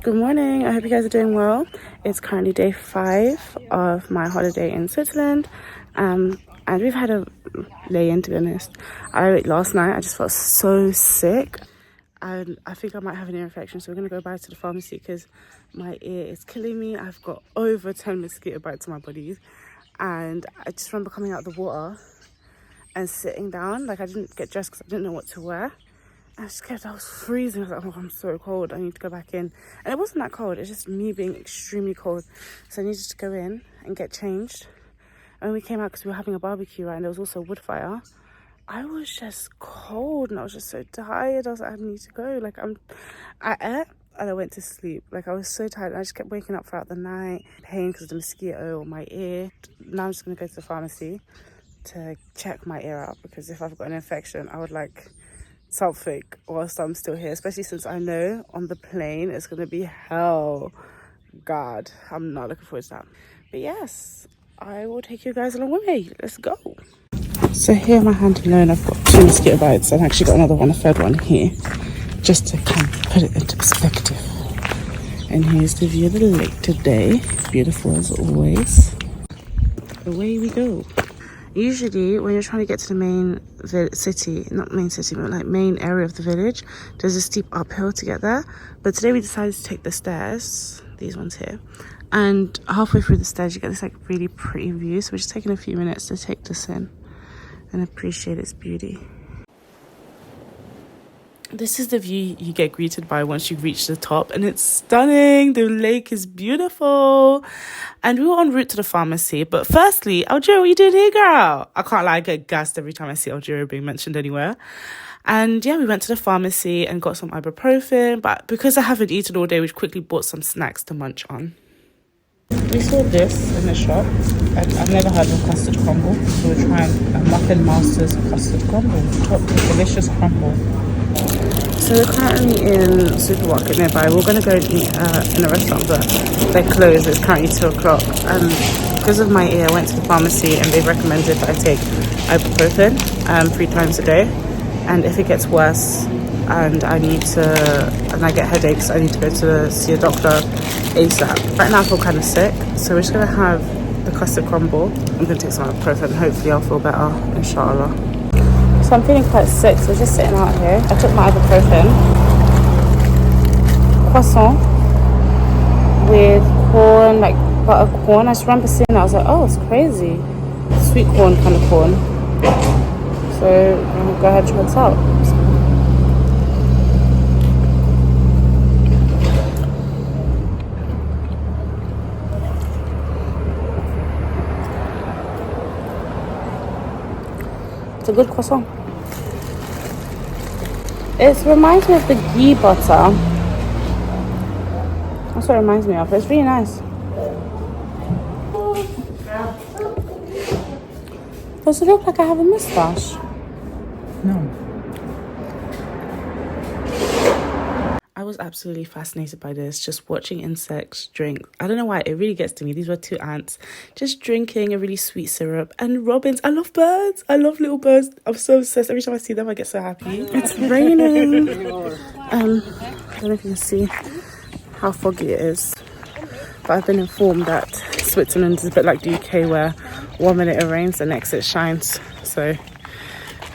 Good morning, I hope you guys are doing well. It's currently day 5 of my holiday in Switzerland, and we've had a lay-in, to be honest. Last night I just felt so sick and I think I might have an ear infection, so we're going to go back to the pharmacy because my ear is killing me. I've got over 10 mosquito bites on my body, and I just remember coming out of the water and sitting down, like I didn't get dressed because I didn't know what to wear. I was freezing. I was like, oh, I'm so cold, I need to go back in. And it wasn't that cold, it's just me being extremely cold. So I needed to go in and get changed. And when we came out, because we were having a barbecue, right, and there was also a wood fire, I was just cold and I was just so tired. I was like, I need to go. I ate and I went to sleep. Like, I was so tired. I just kept waking up throughout the night, pain because of the mosquito on my ear. Now I'm just going to go to the pharmacy to check my ear out, because if I've got an infection, I would like something whilst I'm still here, especially since I know on the plane it's gonna be hell. God, I'm not looking forward to that. But yes, I will take you guys along with me. Let's go. So here in my hand alone, I've got 2 mosquito bites. I've actually got another one, a third one here, just to kind of put it into perspective. And here's the view of the lake today. Beautiful as always. Away we go. Usually when you're trying to get to the main city, not main city, but like main area of the village, there's a steep uphill to get there. But today we decided to take the stairs, these ones here, and halfway through the stairs you get this like really pretty view. So we're just taking a few minutes to take this in and appreciate its beauty. This is the view you get greeted by once you reach the top, and it's stunning. The lake is beautiful. And we were en route to the pharmacy. But firstly, Algeria, what you doing here, girl? I can't lie, I get gassed every time I see Algeria being mentioned anywhere. And yeah, we went to the pharmacy and got some ibuprofen. But because I haven't eaten all day, we quickly bought some snacks to munch on. We saw this in the shop. I've never heard of custard crumble. So we're trying Muffin Master's custard crumble. Chocolate delicious crumble. So we're currently in a supermarket nearby. We're going to go and eat in a restaurant, but they're closed. It's currently 2 o'clock. And because of my ear, I went to the pharmacy and they recommended that I take ibuprofen 3 times a day. And if it gets worse and I get headaches, I need to go to see a doctor ASAP. Right now I feel kind of sick, so we're just going to have the custard crumble. I'm going to take some ibuprofen and hopefully I'll feel better, inshallah. So I'm feeling quite sick, so just sitting out here. I took my ibuprofen, croissant with corn, like butter corn. I just remember seeing it, I was like, oh, it's crazy. Sweet corn kind of corn. So I'm gonna go ahead and try this out. It's a good croissant. It reminds me of the ghee butter. That's what it reminds me of. It's really nice. Does it look like I have a moustache? No. I was absolutely fascinated by this, just watching insects drink. I don't know why, it really gets to me. These were 2 ants just drinking a really sweet syrup. And robins, I love birds. I love little birds. I'm so obsessed. Every time I see them, I get so happy. It's raining. I don't know if you can see how foggy it is, but I've been informed that Switzerland is a bit like the UK, where 1 minute it rains, the next it shines. So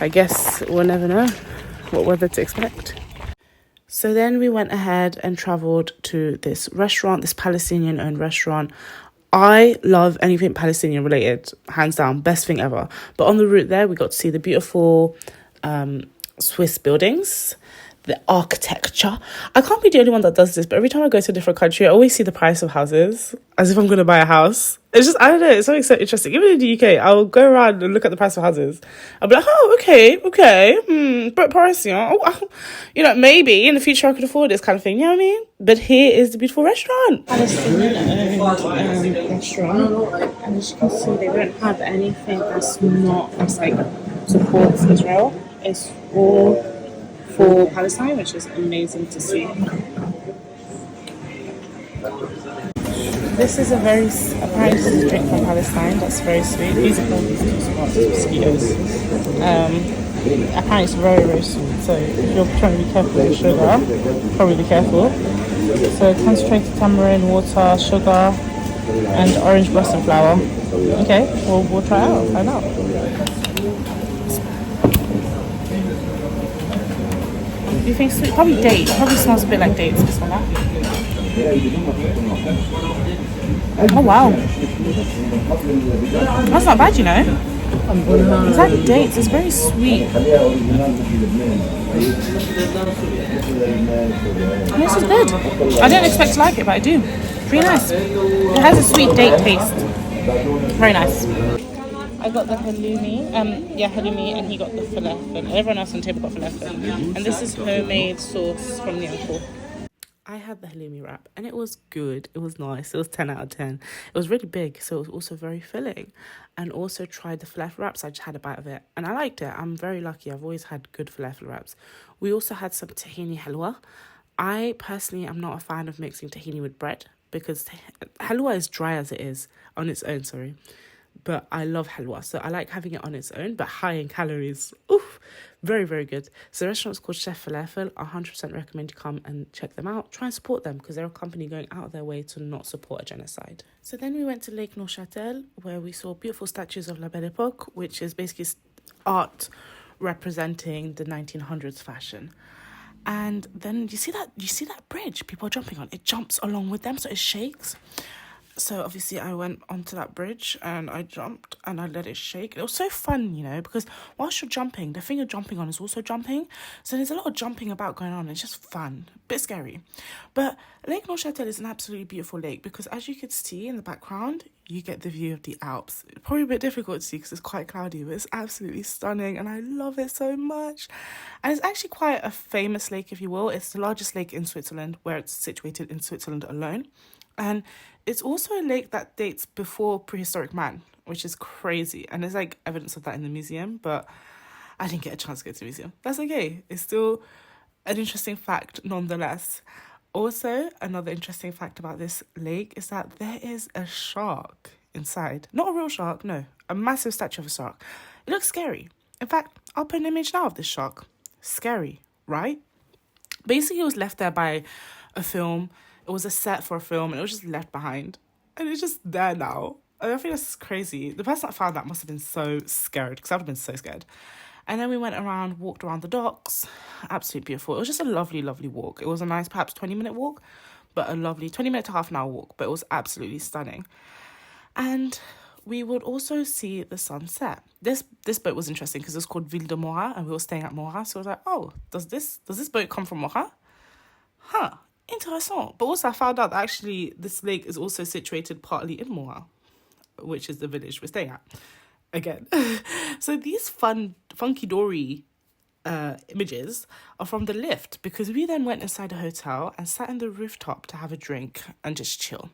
I guess we'll never know what weather to expect. So then we went ahead and travelled to this restaurant, this Palestinian-owned restaurant. I love anything Palestinian related, hands down, best thing ever. But on the route there, we got to see the beautiful Swiss buildings, the architecture. I can't be the only one that does this, but every time I go to a different country, I always see the price of houses as if I'm going to buy a house. It's just, I don't know, it's something so interesting. Even in the UK, I'll go around and look at the price of houses. I'll be like, oh, okay, but price, maybe in the future I could afford this kind of thing, you know what I mean? But here is the beautiful restaurant. Palestinian-owned restaurant. And as you can see, they don't have anything that's like supports Israel. It's all for Palestine, which is amazing to see. This is apparently this is a drink from Palestine that's very sweet. These are called mosquitoes. Apparently it's very, very sweet. So if you're trying to be careful with sugar, probably be careful. So concentrated tamarind, water, sugar, and orange blossom flower. Okay, we'll try it out, find out. Do you think sweet? Probably date. Probably smells a bit like dates. This one. Oh wow, that's not bad, you know. It's like dates. It's very sweet. And this is good. I didn't expect to like it, but I do. Pretty nice. It has a sweet date taste. Very nice. I got the halloumi, halloumi, and he got the falafel. Everyone else on the table got falafel. And this is homemade sauce from Neuchâtel. I had the halloumi wrap and it was good. It was nice. It was 10 out of 10. It was really big, so it was also very filling. And also tried the falafel wraps. I just had a bite of it and I liked it. I'm very lucky. I've always had good falafel wraps. We also had some tahini halwa. I personally am not a fan of mixing tahini with bread because halwa is dry as it is on its own, but I love halwa, so I like having it on its own, but high in calories. Oof, very, very good. So the restaurant's called Chef Falafel. I 100% recommend you come and check them out. Try and support them because they're a company going out of their way to not support a genocide. So then we went to Lake Neuchâtel, where we saw beautiful statues of La Belle Époque, which is basically art representing the 1900s fashion. And then you see that bridge people are jumping on. It jumps along with them, so it shakes. So obviously I went onto that bridge and I jumped and I let it shake. It was so fun, you know, because whilst you're jumping, the thing you're jumping on is also jumping. So there's a lot of jumping about going on. It's just fun, a bit scary. But Lake Neuchâtel is an absolutely beautiful lake because as you could see in the background, you get the view of the Alps. It's probably a bit difficult to see because it's quite cloudy, but it's absolutely stunning and I love it so much. And it's actually quite a famous lake, if you will. It's the largest lake in Switzerland, where it's situated in Switzerland alone. And it's also a lake that dates before prehistoric man, which is crazy. And there's like evidence of that in the museum, but I didn't get a chance to go to the museum. That's okay. It's still an interesting fact nonetheless. Also, another interesting fact about this lake is that there is a shark inside. Not a real shark, no. A massive statue of a shark. It looks scary. In fact, I'll put an image now of this shark. Scary, right? Basically, it was left there by a film. It was a set for a film and it was just left behind. And it's just there now. I think that's crazy. The person that found that must have been so scared because I would have been so scared. And then we walked around the docks. Absolutely beautiful. It was just a lovely, lovely walk. It was a nice, perhaps 20-minute walk, but a lovely 20-minute to half an hour walk. But it was absolutely stunning. And we would also see the sunset. This boat was interesting because it was called Ville de Morat and we were staying at Morat. So I was like, oh, does this boat come from Morat? Huh. Interessant. But also I found out that actually this lake is also situated partly in Morat, which is the village we're staying at. Again. So these funky dory images are from the lift because we then went inside a hotel and sat in the rooftop to have a drink and just chill.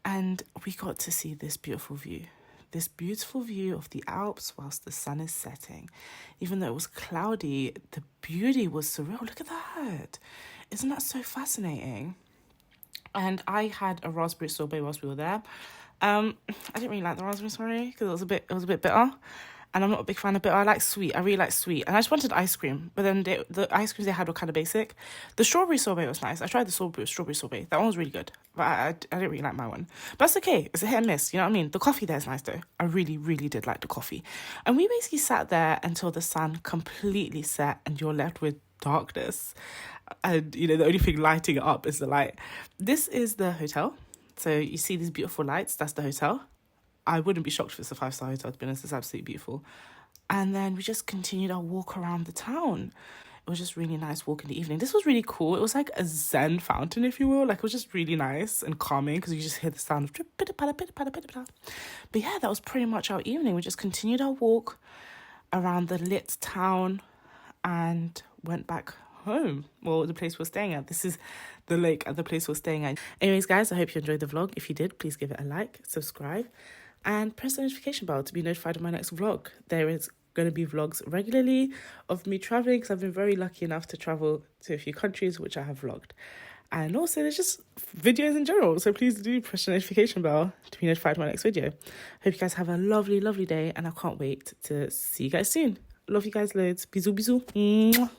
And we got to see this beautiful view. This beautiful view of the Alps whilst the sun is setting. Even though it was cloudy, the beauty was surreal. Look at that. Isn't that so fascinating? And I had a raspberry sorbet whilst we were there. I didn't really like the raspberry sorbet because it was a bit bitter. And I'm not a big fan of bitter. I really like sweet. And I just wanted ice cream. But then the ice creams they had were kind of basic. The strawberry sorbet was nice. I tried the strawberry sorbet. That one was really good. But I didn't really like my one. But that's okay. It's a hit and miss. You know what I mean? The coffee there is nice though. I really, really did like the coffee. And we basically sat there until the sun completely set and you're left with darkness. And, you know, the only thing lighting it up is the light. This is the hotel. So you see these beautiful lights. That's the hotel. I wouldn't be shocked if it's a 5-star hotel, to be honest. It's absolutely beautiful. And then we just continued our walk around the town. It was just really nice walk in the evening. This was really cool. It was like a Zen fountain, if you will. Like, it was just really nice and calming because you just hear the sound of drip, pitter, patter, pitter, patter, pitter, patter. But yeah, that was pretty much our evening. We just continued our walk around the lit town and went back home. Well, the place we're staying at. This is the lake at the place we're staying at. Anyways, guys, I hope you enjoyed the vlog. If you did, please give it a like, subscribe, and press the notification bell to be notified of my next vlog. There is going to be vlogs regularly of me traveling because I've been very lucky enough to travel to a few countries which I have vlogged. And also there's just videos in general. So please do press the notification bell to be notified of my next video. Hope you guys have a lovely, lovely day and I can't wait to see you guys soon. Love you guys loads. Bisous, bisous. Mwah.